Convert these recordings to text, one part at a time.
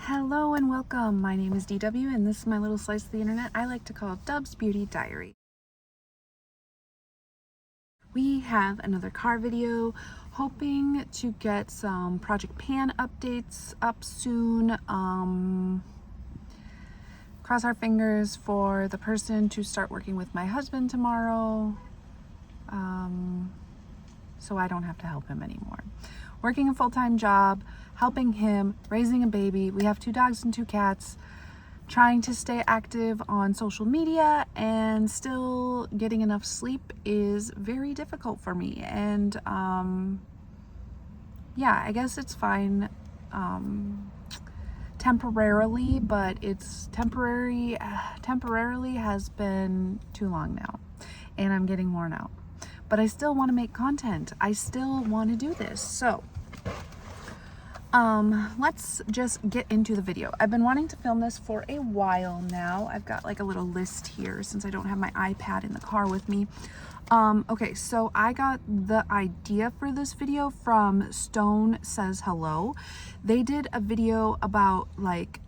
Hello and welcome. My name is DW and this is my little slice of the internet I like to call Dub's Beauty Diary. We have another car video, hoping to get some Project Pan updates up soon. Cross our fingers for the person to start working with my husband tomorrow, so I don't have to help him anymore. Working a full-time job, helping him, raising a baby. We have 2 dogs and 2 cats, trying to stay active on social media and still getting enough sleep is very difficult for me. And yeah, I guess it's fine temporarily, but it's temporarily has been too long now and I'm getting worn out. But I still want to make content. I still want to do this. So let's just get into the video. I've been wanting to film this for a while now. I've got like a little list here since I don't have my iPad in the car with me. Okay, so I got the idea for this video from Stone Says Hello. They did a video about like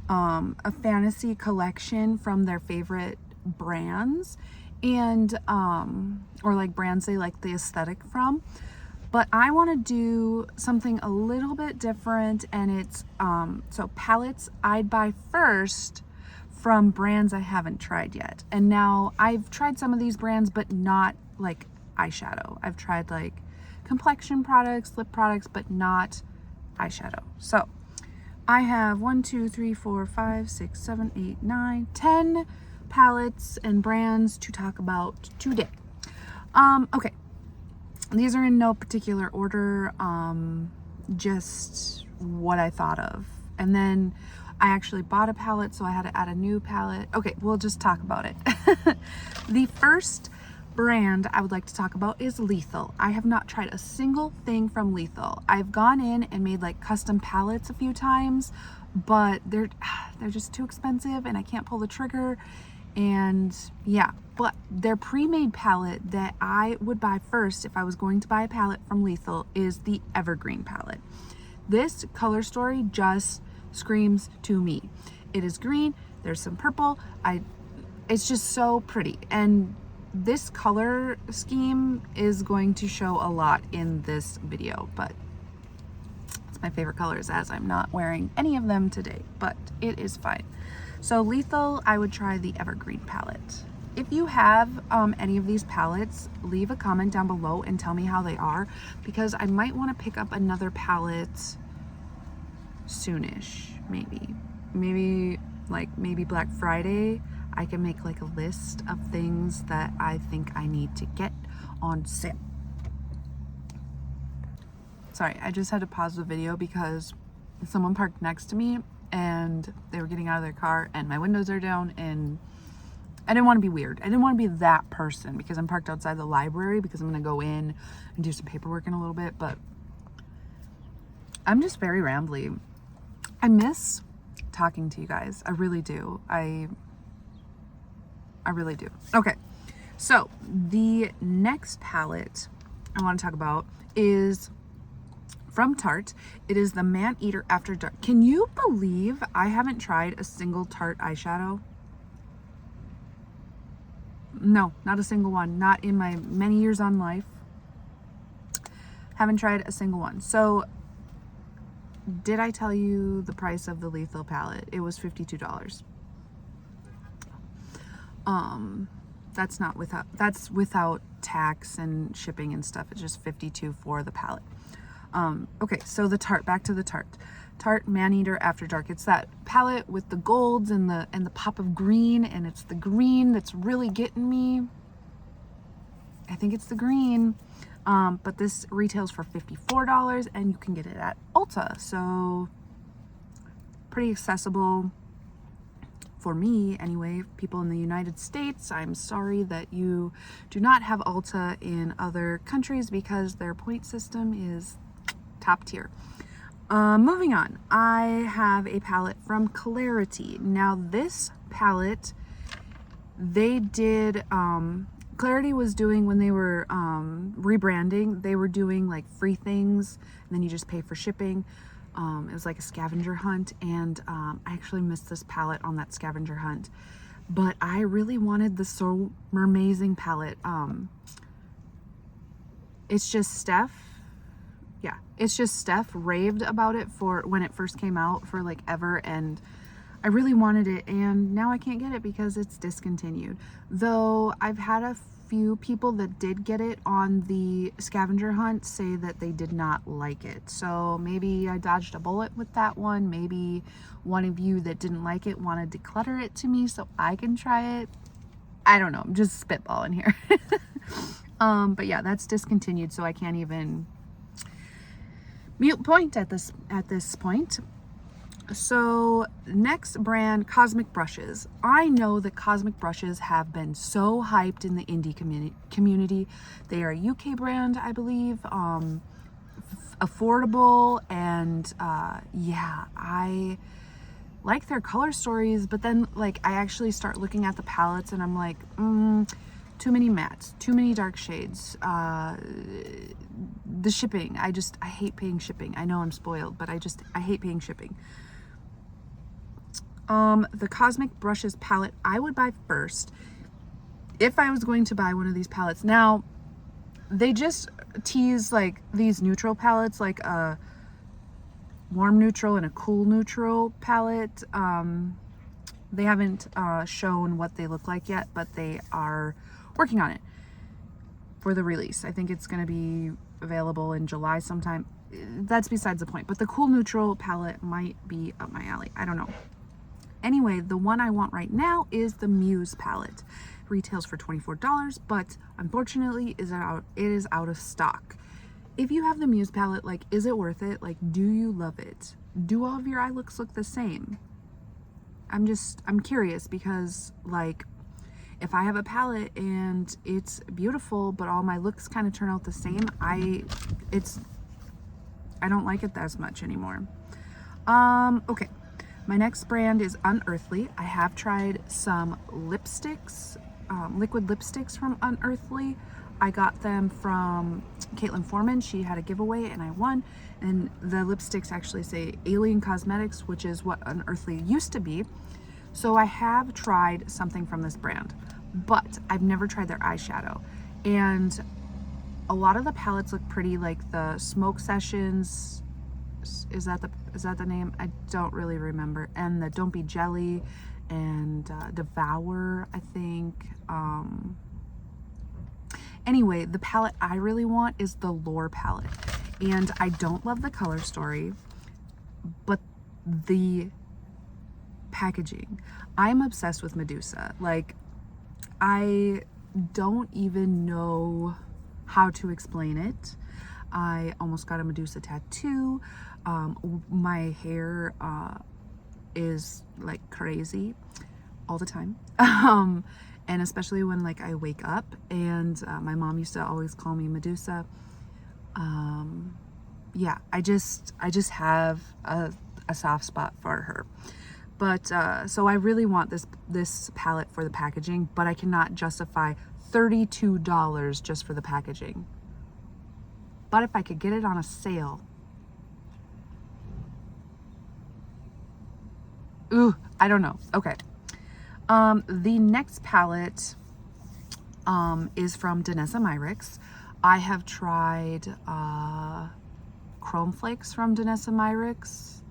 a fantasy collection from their favorite brands and or like brands they like the aesthetic from. But I want to do something a little bit different, and it's so palettes I'd buy first from brands I haven't tried yet. And now I've tried some of these brands, but not like eyeshadow. I've tried like complexion products, lip products, but not eyeshadow. So I have 1, 2, 3, 4, 5, 6, 7, 8, 9, 10 palettes and brands to talk about today. Okay. These are in no particular order, just what I thought of. And then I actually bought a palette, so I had to add a new palette. Okay, we'll just talk about it. The first brand I would like to talk about is Lethal. I have not tried a single thing from Lethal. I've gone in and made like custom palettes a few times, but they're just too expensive and I can't pull the trigger. And yeah, but their pre-made palette that I would buy first if I was going to buy a palette from Lethal is the Evergreen palette. This color story just screams to me. It is green, there's some purple, it's just so pretty. And this color scheme is going to show a lot in this video, but it's my favorite colors as I'm not wearing any of them today, but it is fine. So Lethal, I would try the Evergreen palette. If you have any of these palettes, leave a comment down below and tell me how they are, because I might want to pick up another palette soonish, maybe Black Friday. I can make like a list of things that I think I need to get on sale. Sorry, I just had to pause the video because someone parked next to me and they were getting out of their car and my windows are down, and I didn't want to be weird. I didn't want to be that person because I'm parked outside the library because I'm going to go in and do some paperwork in a little bit, but I'm just very rambly. I miss talking to you guys. I really do. I really do. Okay. So the next palette I want to talk about is from Tarte. It is the Man Eater After Dark. Can you believe I haven't tried a single Tarte eyeshadow? No, not a single one. Not in my many years on life. Haven't tried a single one. So did I tell you the price of the Lethal palette? It was $52. That's without tax and shipping and stuff. It's just $52 for the palette. Okay, so the Tarte, back to the Tarte Man Eater After Dark. It's that palette with the golds and the pop of green, and it's the green that's really getting me. I think it's the green. But this retails for $54 and you can get it at Ulta. So pretty accessible for me anyway. People in the United States, I'm sorry that you do not have Ulta in other countries because their point system is top tier. Moving on, I have a palette from Clarity. Now this palette, they did, Clarity was doing, when they were rebranding, they were doing like free things and then you just pay for shipping. It was like a scavenger hunt, and I actually missed this palette on that scavenger hunt. But I really wanted the So Mermazing palette. It's just Steph. Yeah, it's just Steph raved about it for when it first came out for like ever, and I really wanted it, and now I can't get it because it's discontinued. Though I've had a few people that did get it on the scavenger hunt say that they did not like it. So maybe I dodged a bullet with that one. Maybe one of you that didn't like it wanted to declutter it to me so I can try it. I don't know, I'm just spitballing here. But yeah, that's discontinued, so I can't even mute point at this point. So next brand, Cosmic Brushes. I know that Cosmic Brushes have been so hyped in the indie community. They are a UK brand, I believe, affordable, and yeah, I like their color stories, but then like I actually start looking at the palettes and I'm like, too many mattes, too many dark shades, the shipping, I hate paying shipping. I know I'm spoiled, but I hate paying shipping. The Cosmic Brushes palette I would buy first if I was going to buy one of these palettes. Now, they just tease like these neutral palettes, like a warm neutral and a cool neutral palette. They haven't shown what they look like yet, but they are working on it for the release. I think it's going to be available in July sometime. That's besides the point, but the cool neutral palette might be up my alley. I don't know. Anyway, the one I want right now is the Muse palette. It retails for $24, but unfortunately it is out of stock. If you have the Muse palette, like, is it worth it? Like, do you love it? Do all of your eye looks look the same? I'm curious, because like, if I have a palette and it's beautiful, but all my looks kind of turn out the same, I don't like it as much anymore. Okay. My next brand is Unearthly. I have tried some lipsticks, liquid lipsticks from Unearthly. I got them from Caitlin Foreman. She had a giveaway and I won. And the lipsticks actually say Alien Cosmetics, which is what Unearthly used to be. So I have tried something from this brand, but I've never tried their eyeshadow. And a lot of the palettes look pretty, like the Smoke Sessions. Is that the name? I don't really remember. And the Don't Be Jelly and Devour, I think. Anyway, the palette I really want is the Lore palette. And I don't love the color story, but the packaging. I'm obsessed with Medusa. Like, I don't even know how to explain it. I almost got a Medusa tattoo. My hair is like crazy all the time. And especially when like I wake up, and my mom used to always call me Medusa. Yeah, I just have a soft spot for her. But so I really want this palette for the packaging, but I cannot justify $32 just for the packaging. But if I could get it on a sale, ooh, I don't know. Okay. The next palette is from Danessa Myricks. I have tried Chrome Flakes from Danessa Myricks,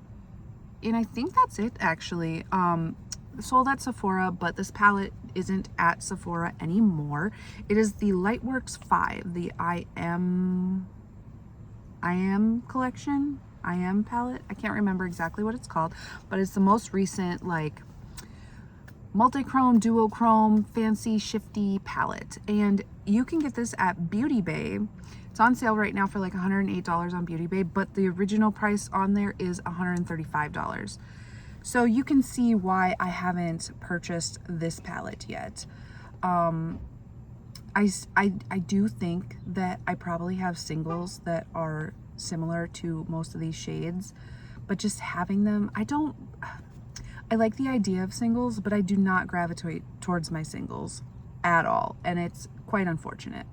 and I think that's it actually. Sold at Sephora, but this palette isn't at Sephora anymore. It is the Lightworks 5, the I Am collection, I Am palette. I can't remember exactly what it's called, but it's the most recent like multi-chrome, duochrome, fancy, shifty palette. And you can get this at Beauty Bay. It's on sale right now for like $108 on Beauty Bay, but the original price on there is $135. So you can see why I haven't purchased this palette yet. I do think that I probably have singles that are similar to most of these shades, but just having them, I like the idea of singles, but I do not gravitate towards my singles at all, and it's quite unfortunate.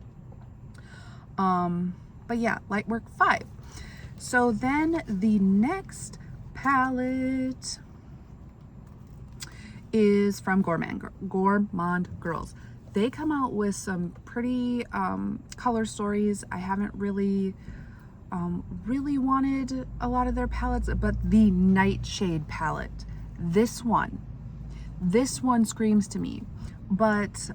But yeah, Lightwork 5. So then the next palette is from Gourmand Girls. They come out with some pretty color stories. I haven't really wanted a lot of their palettes, but the Nightshade palette, this one screams to me. But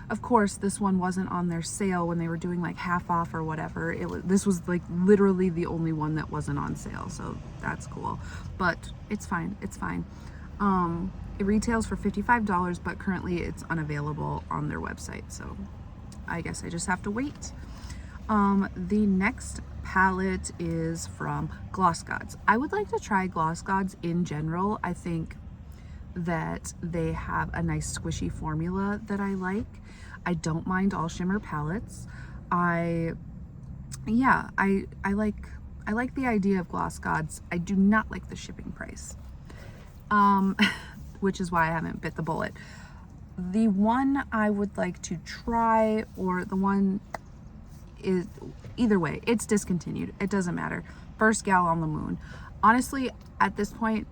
of course this one wasn't on their sale when they were doing like half off or whatever. This was like literally the only one that wasn't on sale, so that's cool. But it's fine, it's fine. It retails for $55, but currently it's unavailable on their website, so I guess I just have to wait. The next palette is from Gloss Gods. I would like to try Gloss Gods in general. I think that they have a nice squishy formula that I like. I don't mind all shimmer palettes. I like the idea of Gloss Gods. I do not like the shipping price, which is why I haven't bit the bullet. The one I would like to try, or the one is, either way, it's discontinued. It doesn't matter. First Gal on the Moon. Honestly, at this point,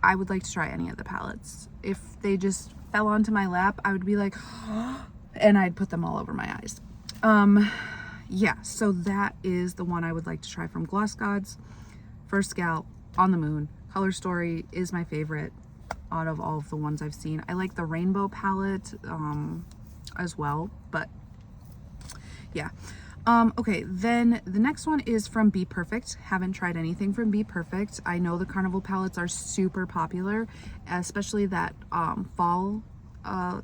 I would like to try any of the palettes. If they just fell onto my lap, I would be like, and I'd put them all over my eyes. Yeah, so that is the one I would like to try from Gloss Gods. First Gal on the Moon. Color Story is my favorite out of all of the ones I've seen. I like the Rainbow palette as well, but yeah. Okay, then the next one is from Be Perfect. Haven't tried anything from Be Perfect. I know the Carnival palettes are super popular, especially that fall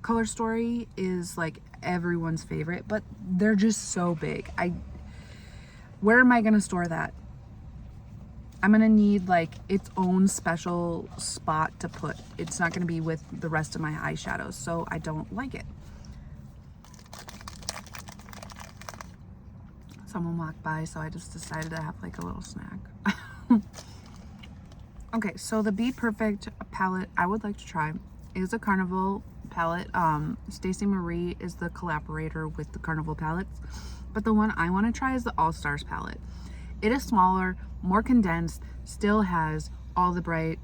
Color Story is like everyone's favorite, but they're just so big. Where am I gonna store that? I'm gonna need like its own special spot to put. It's not gonna be with the rest of my eyeshadows, so I don't like it. Someone walked by, so I just decided to have like a little snack. Okay, so the Be Perfect palette I would like to try is a Carnival palette. Stacey Marie is the collaborator with the Carnival palettes, but the one I want to try is the All Stars palette. It is smaller, more condensed, still has all the bright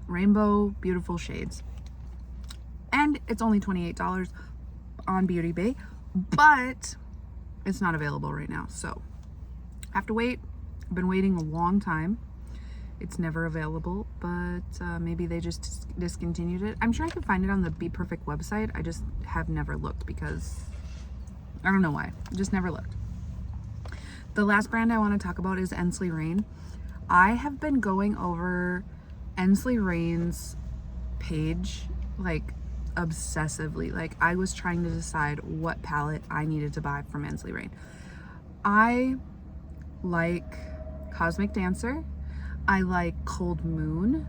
rainbow beautiful shades, and it's only $28 on Beauty Bay, but it's not available right now, so I have to wait. I've been waiting a long time. It's never available, but maybe they just discontinued it. I'm sure I could find it on the Be Perfect website. I just have never looked because I don't know why. I just never looked. The last brand I want to talk about is Ensley Rain. I have been going over Ensley Rain's page like obsessively. Like, I was trying to decide what palette I needed to buy from Ensley Rain. I like Cosmic Dancer. I like Cold Moon.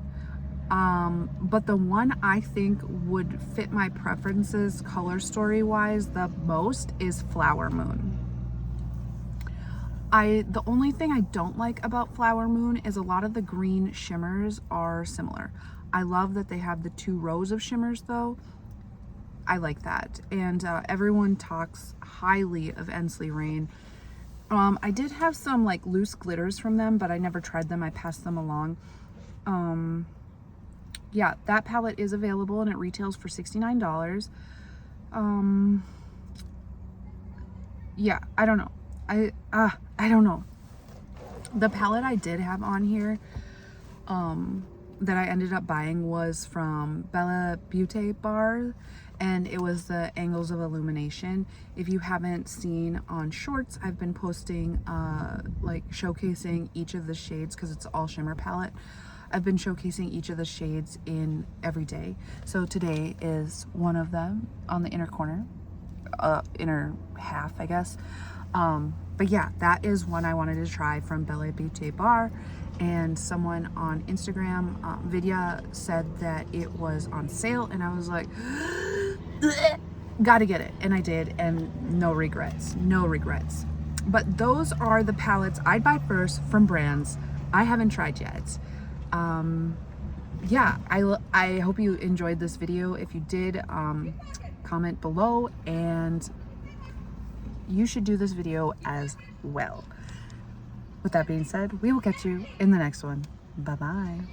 But the one I think would fit my preferences color story wise the most is Flower Moon. The only thing I don't like about Flower Moon is a lot of the green shimmers are similar. I love that they have the 2 rows of shimmers though. I like that. And everyone talks highly of Ensley Rain. I did have some like loose glitters from them, but I never tried them. I passed them along. Yeah, that palette is available and it retails for $69. Yeah, I don't know. I don't know. The palette I did have on here that I ended up buying was from Bella Beauty Bar, and it was the Angles of Illumination. If you haven't seen on shorts, I've been posting like showcasing each of the shades because it's all shimmer palette. I've been showcasing each of the shades in every day. So today is one of them on the inner corner, inner half, I guess. But yeah, that is one I wanted to try from Bella Beauty Bar, and someone on Instagram, Vidya, said that it was on sale, and I was like, gotta get it, and I did, and no regrets, no regrets. But those are the palettes I'd buy first from brands I haven't tried yet. Yeah, I hope you enjoyed this video. If you did, comment below, and you should do this video as well. With that being said, we will catch you in the next one. Bye-bye.